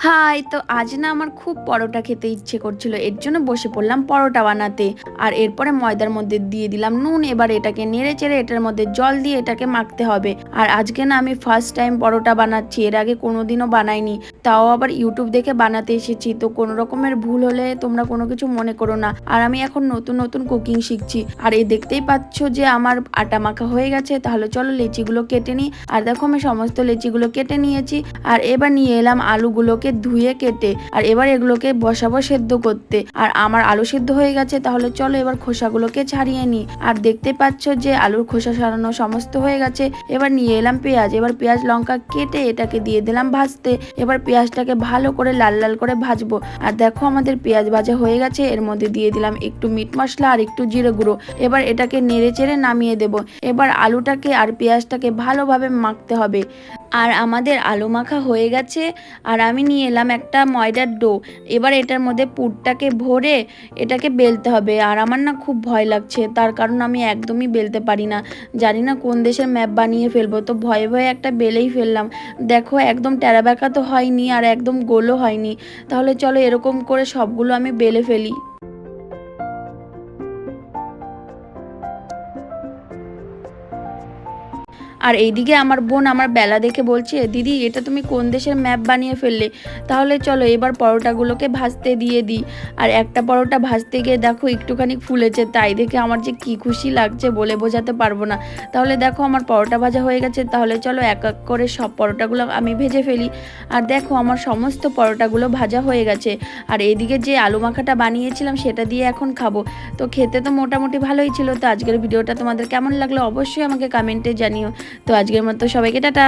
High, তো আজ না আমার খুব পরোটা খেতে ইচ্ছে করছিল, এর জন্য বসে পড়লাম পরোটা বানাতে। আর এরপরে ময়দার মধ্যে দিয়ে দিলাম নুন, এবার এটাকে নেড়ে চেড়ে এটার মধ্যে জল দিয়ে এটাকে মাখতে হবে। আর আজকে না আমি ফার্স্ট টাইম পরোটা বানাচ্ছি, এর আগে কোনোদিনও বানাইনি, তাও আবার ইউটিউব দেখে বানাতে এসেছি। তো কোনো রকমের ভুল হলে তোমরা কোনো কিছু মনে করো না। আর আমি এখন নতুন নতুন কুকিং শিখছি। আর এই দেখতেই পাচ্ছ যে আমার আটা মাখা হয়ে গেছে, তাহলে চলো লেচিগুলো কেটে নিই। আর দেখো আমি সমস্ত লেচিগুলো কেটে নিয়েছি। আর এবার নিয়ে এলাম আলুগুলোকে ধুয়ে কেটে, আর এবার এগুলোকে বসাবো সেদ্ধ করতে। আর আমার আলু সেদ্ধ হয়ে গেছে, তাহলে চলো এবার খোসাগুলোকে ছাড়িয়ে নিই। আর দেখতে পাচ্ছ যে আলুর খোসা ছাড়ানো সমস্ত হয়ে গেছে। এবার নিয়ে এলাম পেঁয়াজ, এবার পেঁয়াজ লঙ্কা কেটে এটাকে দিয়ে দিলাম ভাজতে। এবার পেঁয়াজটাকে ভালো করে লাল লাল করে ভাজবো। আর দেখো আমাদের পেঁয়াজ ভাজা হয়ে গেছে, এর মধ্যে দিয়ে দিলাম একটু মিট মশলা আর একটু জিরে গুঁড়ো। এবার এটাকে নেড়ে চেড়ে নামিয়ে দেব। এবার আলুটাকে আর পেঁয়াজটাকে ভালোভাবে মাখতে হবে। আর আমাদের আলু মাখা হয়ে গেছে। আর আমি নিয়ে এলাম একটা ময়দার ডো। এবার এটার মধ্যে পুরটাকে ভরে এটাকে বেলতে হবে। আর আমার না খুব ভয় লাগছে, তার কারণ আমি একদমই বেলতে পারি না, জানি না কোন দেশের ম্যাপ বানিয়ে ফেলবো। তো ভয়ে ভয়ে একটা বেলেই ফেললাম। দেখো একদম টেরা বেঁকা তো হয়নি আর একদম গোলও হয়নি। তাহলে চলো এরকম করে সবগুলো আমি বেলে ফেলি। আর এইদিকে আমার বোন আমার বেলা দেখে বলছে, দিদি এটা তুমি কোন দেশের ম্যাপ বানিয়ে ফেললে। তাহলে চলো এবার পরোটাগুলোকে ভাজতে দিয়ে দিই। আর একটা পরোটা ভাজতে গিয়ে দেখো একটুখানি ফুলেছে, তাই দেখে আমার যে কি খুশি লাগছে বলে বোঝাতে পারবো না। তাহলে দেখো আমার পরোটা ভাজা হয়ে গেছে, তাহলে চলো এক এক করে সব পরোটাগুলো আমি ভেজে ফেলি। আর দেখো আমার সমস্ত পরোটাগুলো ভাজা হয়ে গেছে। আর এইদিকে যে আলু মাখাটা বানিয়েছিলাম সেটা দিয়ে এখন খাবো। তো খেতে তো মোটামুটি ভালোই ছিল। তো আজকের ভিডিওটা তোমাদের কেমন লাগলো অবশ্যই আমাকে কমেন্টে জানিও। তো আজকের মতো সবাইকে টাটা।